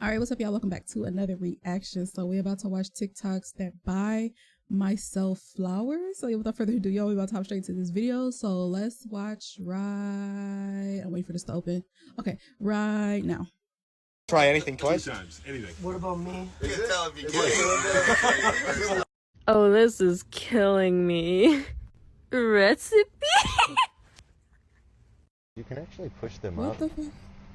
All right, what's up, y'all? Welcome back to another reaction. So we're about to watch TikToks that buy myself flowers. So without further ado, y'all, we're about to hop straight to this video. So let's watch I'm waiting for this to open. Okay, right now. Try anything twice? 2 times, anything. What about me? You can tell if you can. Oh, this is killing me. Recipe? You can actually push them What up, the fuck?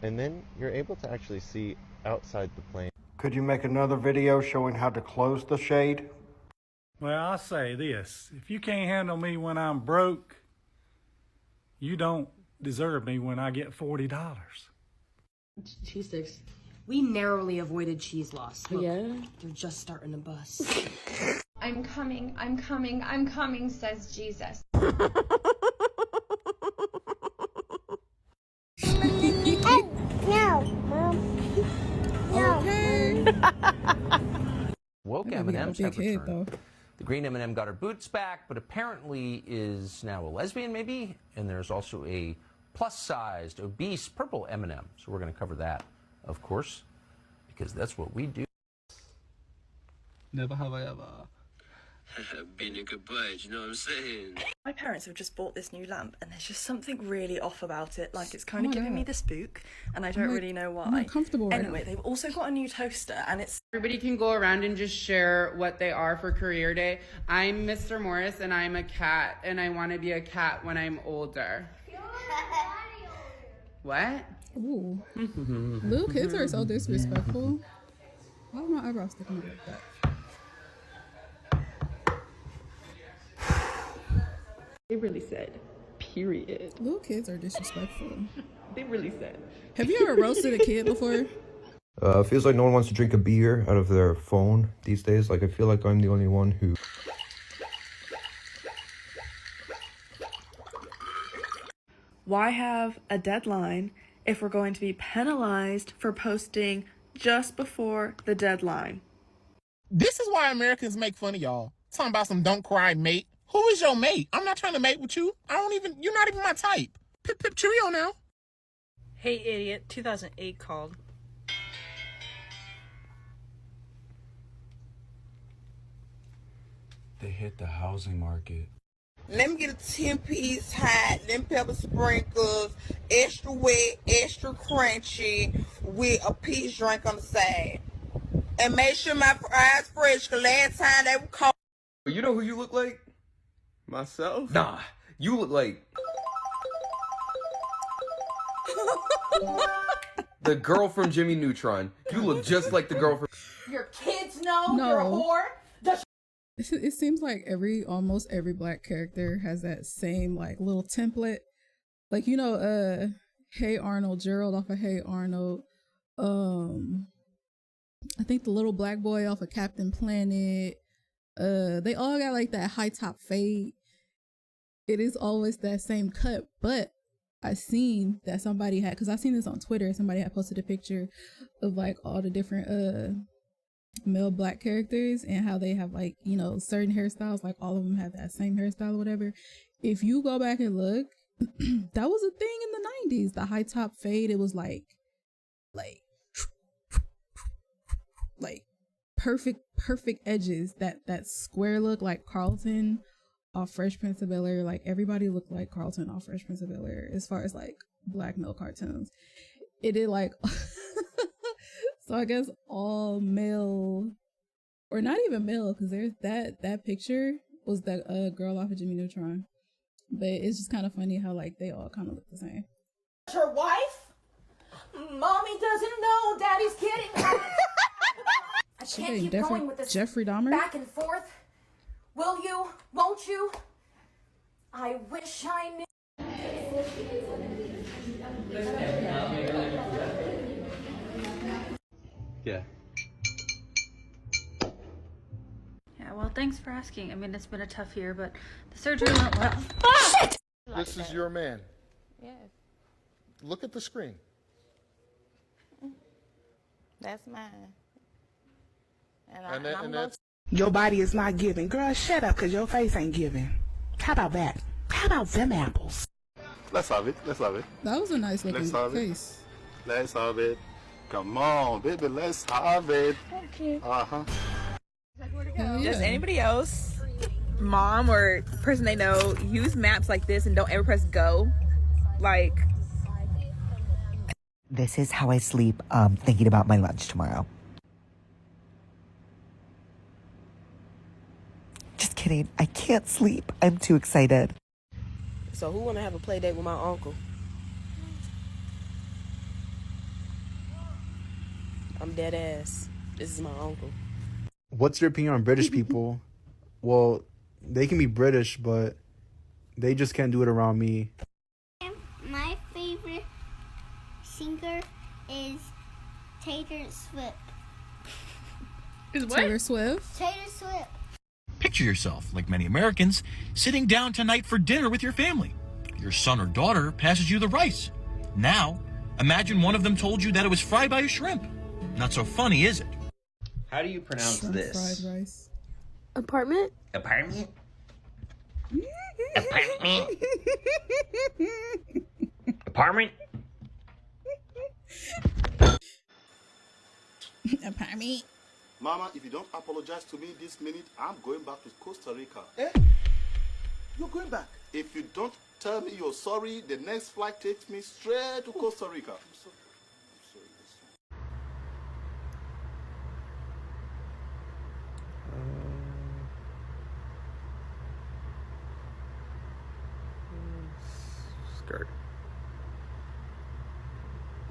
and then you're able to actually see outside the plane. Could you make another video showing how to close the shade? Well, I'll say this. If you can't handle me when I'm broke, you don't deserve me when I get $40. Cheese sticks. We narrowly avoided cheese loss. Look, Yeah. they're just starting to bust. I'm coming, I'm coming, I'm coming, says Jesus. No, Mom. No. Okay. Woke That baby got a M&Ms big have head, returned. though. The green M&M got her boots back, but apparently is now a lesbian, maybe. And there's also a plus-sized, obese purple M&M. So we're going to cover that, of course, because that's what we do. Never have I ever. Being a good budge, you know what I'm saying? My parents have just bought this new lamp and there's just something really off about it. Like, it's kind of giving me the spook and I don't really know why. I'm not comfortable right Anyway, now. they've also got a new toaster and it's... Everybody can go around and just share what they are for career day. I'm Mr. Morris and I'm a cat and I want to be a cat when I'm older. What? Ooh. Little kids are so disrespectful. Why are my eyebrows sticking out like that? They really said, period. Little kids are disrespectful. They really said. Have you ever roasted a kid before? It feels like no one wants to drink a beer out of their phone these days. Like, I feel like I'm the only one who... Why have a deadline if we're going to be penalized for posting just before the deadline? This is why Americans make fun of y'all. Talking about some don't cry mate. Who is your mate? I'm not trying to mate with you. You're not even my type. Pip pip cheerio now. Hey idiot, 2008 called. They hit the housing market. Let me get a 10-piece hot, them pepper sprinkles, extra wet, extra crunchy, with a peach drink on the side. And make sure my fries fresh, because last time they were cold. You know who you look like? Myself? Nah, you look like The girl from Jimmy Neutron. You look just like the girl from... Your kids know No. you're a whore? It seems like almost every black character has that same like little template. Like, you know, Hey Arnold, Gerald off of Hey Arnold. I think the little black boy off of Captain Planet. They all got like that high top fade. It is always that same cut, but I seen that somebody had, because I seen this on Twitter, somebody had posted a picture of like all the different male black characters and how they have like, you know, certain hairstyles, like all of them have that same hairstyle or whatever. If you go back and look, that was a thing in the 90s. The high top fade, it was like perfect edges, that square look, like Carlton off Fresh Prince of Bel-Air. Like everybody looked like Carlton off Fresh Prince of Bel-Air as far as like black male cartoons. It did like so I guess all male, or not even male, because there's that picture was that girl off of Jimmy Neutron. But it's just kind of funny how like they all kind of look the same. Her wife? Mommy doesn't know daddy's kidding her. I can't keep going with this Jeffrey Dahmer? back and forth. Will you? Won't you? I wish I knew. Yeah. Yeah, well, thanks for asking. I mean, it's been a tough year, but the surgery went well. Shit! This is your man. Yes, Look at the screen. that's mine. And that's... Your body is not giving. Girl, shut up, because your face ain't giving. How about that? How about them apples? Let's have it. That was a nice looking Let's have it. face. Let's have it. Come on, baby, let's have it. Okay. Uh-huh. Does anybody else, mom or person they know, use maps like this and don't ever press go? Like, this is how I sleep, thinking about my lunch tomorrow. Just kidding. I can't sleep. I'm too excited. So who wanna have a play date with my uncle? I'm dead ass. This is my uncle. What's your opinion on British people? Well, they can be British, but they just can't do it around me. My favorite singer is Taylor Swift. Is what? Taylor Swift? Taylor Swift. Picture yourself, like many Americans, sitting down tonight for dinner with your family. Your son or daughter passes you the rice. Now, imagine one of them told you that it was fried by a shrimp. Not so funny, is it? How do you pronounce Shrimp this? fried rice. Apartment? Apartment? Apartment? Apartment? Apartment. Mama, if you don't apologize to me this minute, I'm going back to Costa Rica. You're going back? If you don't tell me you're sorry, the next flight takes me straight to Costa Rica. I'm sorry. Skirt.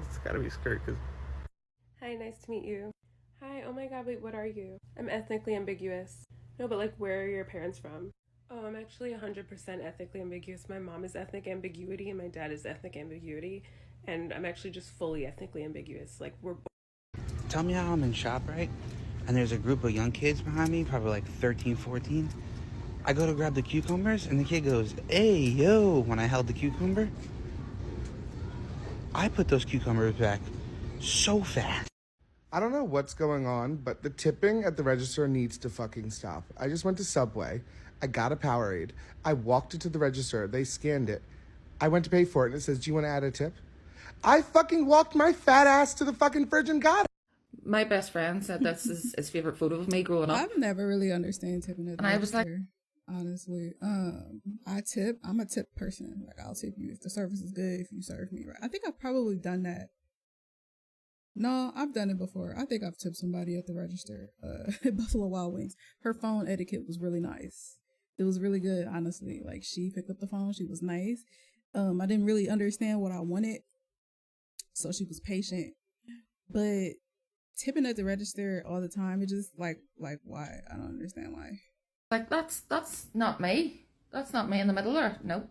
It's gotta be skirt, because... Hi, nice to meet you. Hi, oh my god, wait, what are you? I'm ethnically ambiguous. No, but like, where are your parents from? Oh, I'm actually 100% ethnically ambiguous. My mom is ethnic ambiguity and my dad is ethnic ambiguity. And I'm actually just fully ethnically ambiguous. Like, we're... Tell me how I'm in ShopRite, and there's a group of young kids behind me, probably like 13, 14. I go to grab the cucumbers, and the kid goes, "Hey, yo," when I held the cucumber. I put those cucumbers back so fast. I don't know what's going on, but the tipping at the register needs to fucking stop. I just went to Subway. I got a Powerade. I walked it to the register. They scanned it. I went to pay for it, and it says, "Do you want to add a tip?" I fucking walked my fat ass to the fucking fridge and got it. My best friend said that's his favorite photo of me growing up. I've never really understand tipping at the And I was like, register, honestly. I tip. I'm a tip person. Like, I'll tip you if the service is good, if you serve me right. I think I've probably done that. No, I've done it before. I think I've tipped somebody at the register at Buffalo Wild Wings. Her phone etiquette was really nice. It was really good, honestly. Like, she picked up the phone. She was nice. I didn't really understand what I wanted, so she was patient. But tipping at the register all the time, it just like why? I don't understand why. Like, that's not me. That's not me in the middle there. Nope.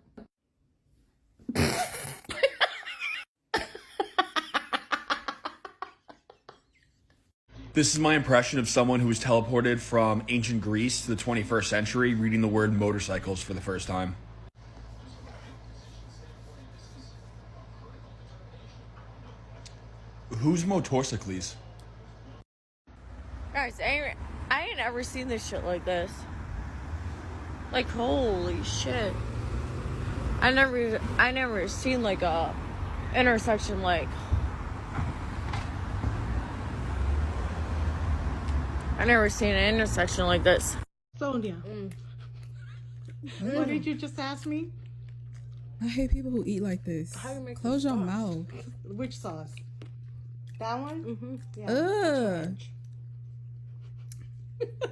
This is my impression of someone who was teleported from ancient Greece to the 21st century reading the word motorcycles for the first time. Who's Motorcycles? Guys, I ain't ever seen this shit like this. Like, holy shit. I never seen like a intersection like. I never seen an intersection like this. Sonia, what did you just ask me? I hate people who eat like this. How you make Close the your sauce? mouth. Which sauce? That one? Mm-hmm.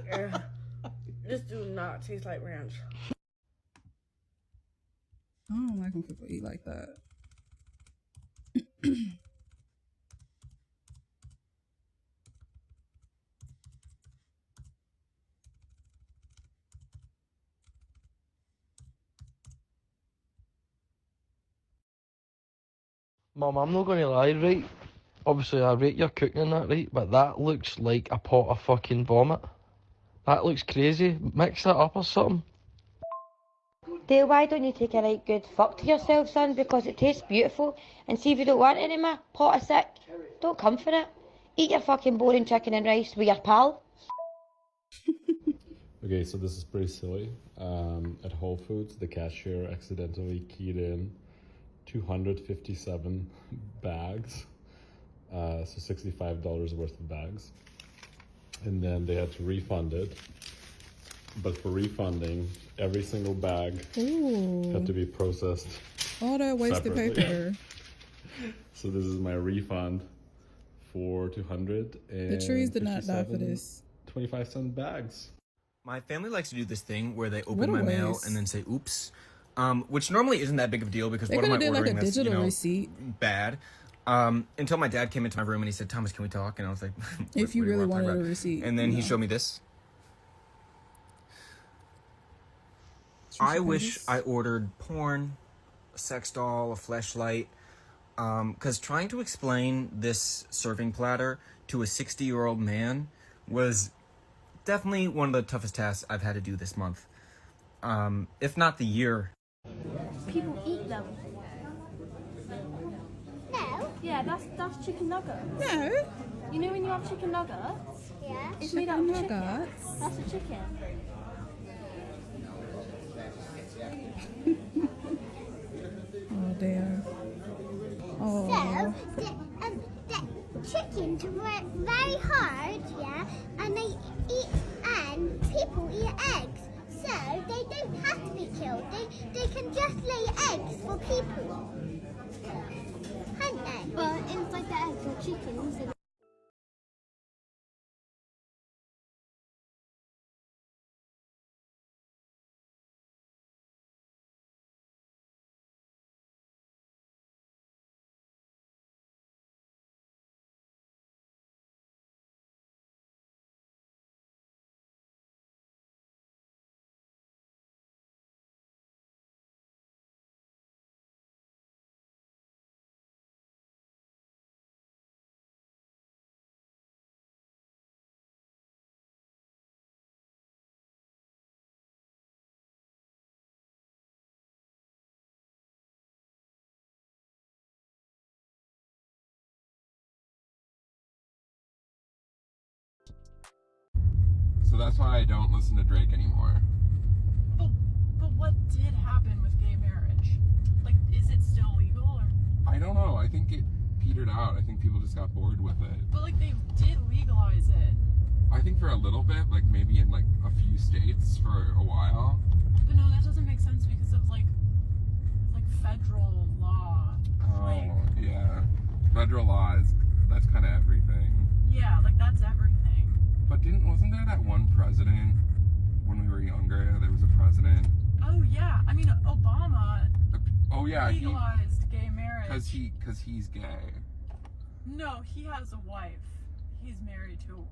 Yeah. This do not taste like ranch. I don't like when people eat like that. Mum, I'm not going to lie, right? Obviously, I rate your cooking and that, right? But that looks like a pot of fucking vomit. That looks crazy. Mix that up or something. Dale, why don't you take a right good fuck to yourself, son? Because it tastes beautiful. And see if you don't want any more pot of sick, don't come for it. Eat your fucking boring chicken and rice with your pal. Okay, so this is pretty silly. At Whole Foods, the cashier accidentally keyed in 257 bags so $65 worth of bags. And then they had to refund it. But for refunding, every single bag had to be processed. All that wasted separately. paper. So this is my refund for 200. The trees did not die for this. 25-cent bags. My family likes to do this thing where they What open a my mail waste. and then say "oops," which normally isn't that big of a deal because They what am I coulda did, like, ordering a that's digital receipt. bad. Until my dad came into my room and he said, "Thomas, can we talk?" And I was like, If you what do really wanna talk wanted about?" a receipt. And then he no. showed me this. I wish I ordered porn, a sex doll, a fleshlight, because trying to explain this serving platter to a 60-year-old man was definitely one of the toughest tasks I've had to do this month, if not the year. People eat them. No. Yeah, that's chicken nuggets. No. You know when you have chicken nuggets? Yeah. It's made out of Chicken chicken. nuggets? That's a chicken. Oh, damn. Oh. So, the chickens work very hard, yeah, and they eat, and people eat eggs. So, they don't have to be killed. They can just lay eggs for people. Can't they? But inside the eggs are chickens. And So that's why I don't listen to Drake anymore. But what did happen with gay marriage? Like, is it still legal? Or? I don't know. I think it petered out. I think people just got bored with it. But like, they did legalize it. I think for a little bit, like maybe in like a few states for a while. But no, that doesn't make sense because of like federal law. Oh, yeah. Federal laws, that's kind of everything. Yeah, like that's everything. But wasn't there that one president when we were younger? There was a president. Oh yeah, I mean Obama. Oh yeah, legalized gay marriage. Cause he's gay. No, he has a wife. He's married to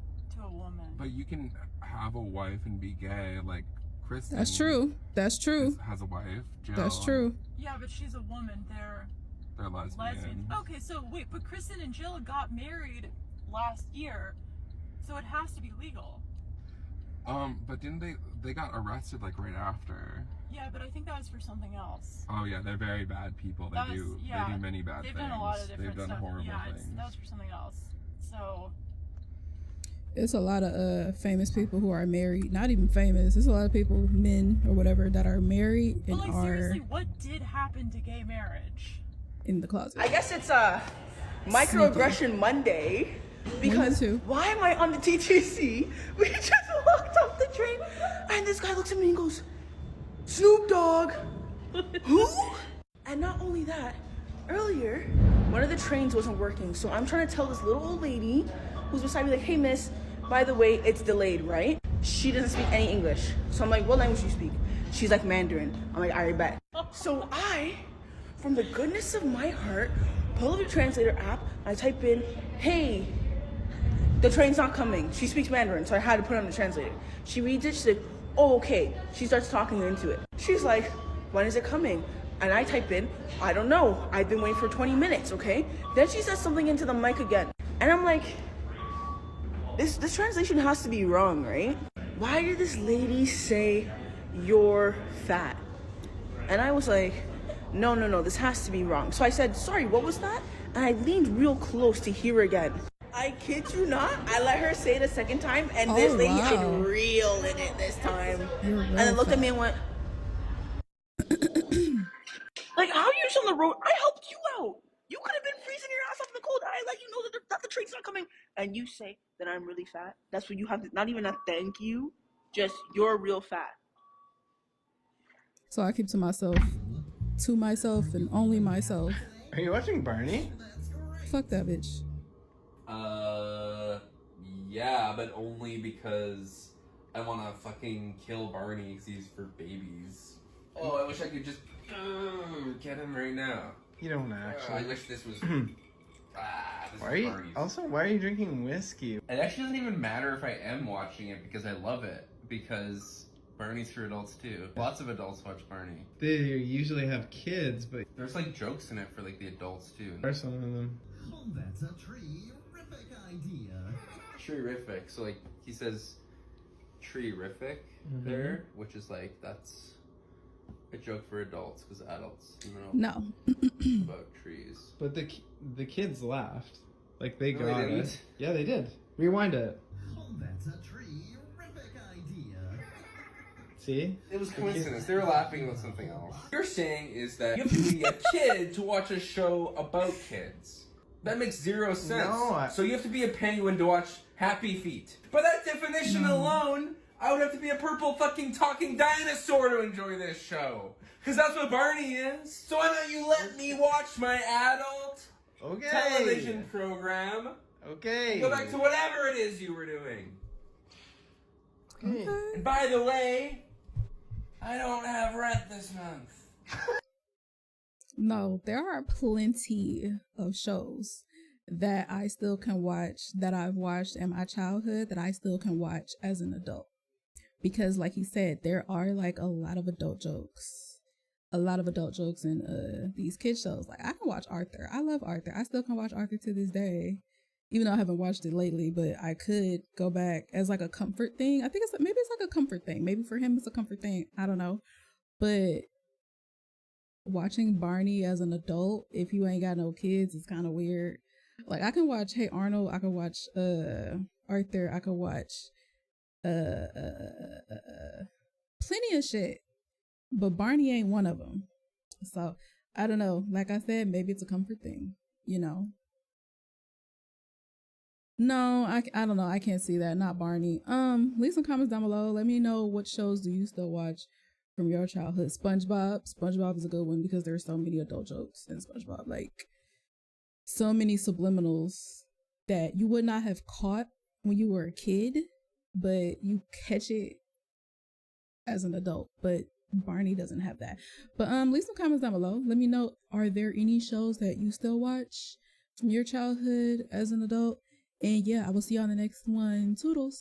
a woman. But you can have a wife and be gay, like Kristen. That's true. That's true. Has a wife. Jill. That's true. Yeah, but she's a woman. They're lesbians. Okay, so wait, but Kristen and Jill got married last year, so it has to be legal. But didn't they got arrested like right after? Yeah, but I think that was for something else. Oh yeah, they're very bad people. They do many bad things. They've done a lot of different They've done stuff. horrible Yeah, things. that was for something else. So It's a lot of famous people who are married. Not even famous. There's a lot of people, men or whatever, that are married and but like, are seriously, what did happen to gay marriage? in the closet. I guess it's Microaggression Monday. Because why am I on the TTC? We just walked off the train and this guy looks at me and goes, "Snoop Dogg." Who? And not only that, earlier, one of the trains wasn't working. So I'm trying to tell this little old lady who's beside me, like, "Hey miss, by the way, it's delayed, right?" She doesn't speak any English. So I'm like, "What language do you speak?" She's like, "Mandarin." I'm like, "I bet." So I, from the goodness of my heart, pull up the translator app, I type in, "Hey, the train's not coming." She speaks Mandarin, so I had to put it on the translator. She reads it, she's like, "Oh, okay." She starts talking into it. She's like, "When is it coming?" And I type in, "I don't know. I've been waiting for 20 minutes, okay?" Then she says something into the mic again. And I'm like, this translation has to be wrong, right? Why did this lady say, "You're fat"? And I was like, no, this has to be wrong. So I said, "Sorry, what was that?" And I leaned real close to hear again. I kid you not, I let her say it a second time, and this lady had real in it this time. And then looked at me and went, like, how are you just on the road? I helped you out. You could have been freezing your ass off in the cold. I let you know that the train's not coming. And you say that I'm really fat. That's when you have to, not even a thank you, just you're real fat. So I keep to myself, and only myself. Are you watching Barney? Fuck that bitch. Yeah, but only because I want to fucking kill Barney because he's for babies. Oh, I wish I could just get him right now. You don't actually. I wish this was. Why are you drinking whiskey? It actually doesn't even matter if I am watching it because I love it. Because Barney's for adults too. Lots of adults watch Barney. They usually have kids, but there's like jokes in it for like the adults too. Are some of them? Oh, that's a terrific idea. Terrific. So like he says, terrific there, which is like that's a joke for adults because adults know about trees. But the kids laughed, like they No, got they it. didn't. Yeah, they did. Rewind it. Oh, that's a terrific idea. See? It was coincidence. They were laughing about something else. What you're saying is that you have to be a kid to watch a show about kids. That makes zero sense. No, So you have to be a penguin to watch Happy Feet. By that definition alone, I would have to be a purple fucking talking dinosaur to enjoy this show. Because that's what Barney is. So why don't you let me watch my adult television program? Okay. Go back to whatever it is you were doing. Okay. And by the way, I don't have rent this month. No, there are plenty of shows that I still can watch, that I've watched in my childhood, that I still can watch as an adult. Because like he said, there are like a lot of adult jokes. In these kid shows. Like I can watch Arthur. I love Arthur. I still can watch Arthur to this day. Even though I haven't watched it lately, but I could go back as like a comfort thing. I think maybe it's like a comfort thing. Maybe for him it's a comfort thing. I don't know. But watching Barney as an adult, if you ain't got no kids, it's kind of weird. Like I can watch Hey Arnold, I can watch Arthur, I can watch plenty of shit, but Barney ain't one of them. So I don't know. Like I said, maybe it's a comfort thing, you know. No, I don't know. I can't see that. Not Barney. Leave some comments down below. Let me know what shows do you still watch from your childhood. SpongeBob is a good one because there are so many adult jokes in SpongeBob. Like so many subliminals that you would not have caught when you were a kid, but you catch it as an adult. But Barney doesn't have that. But leave some comments down below. Let me know, are there any shows that you still watch from your childhood as an adult? And yeah, I will see you on the next one. Toodles.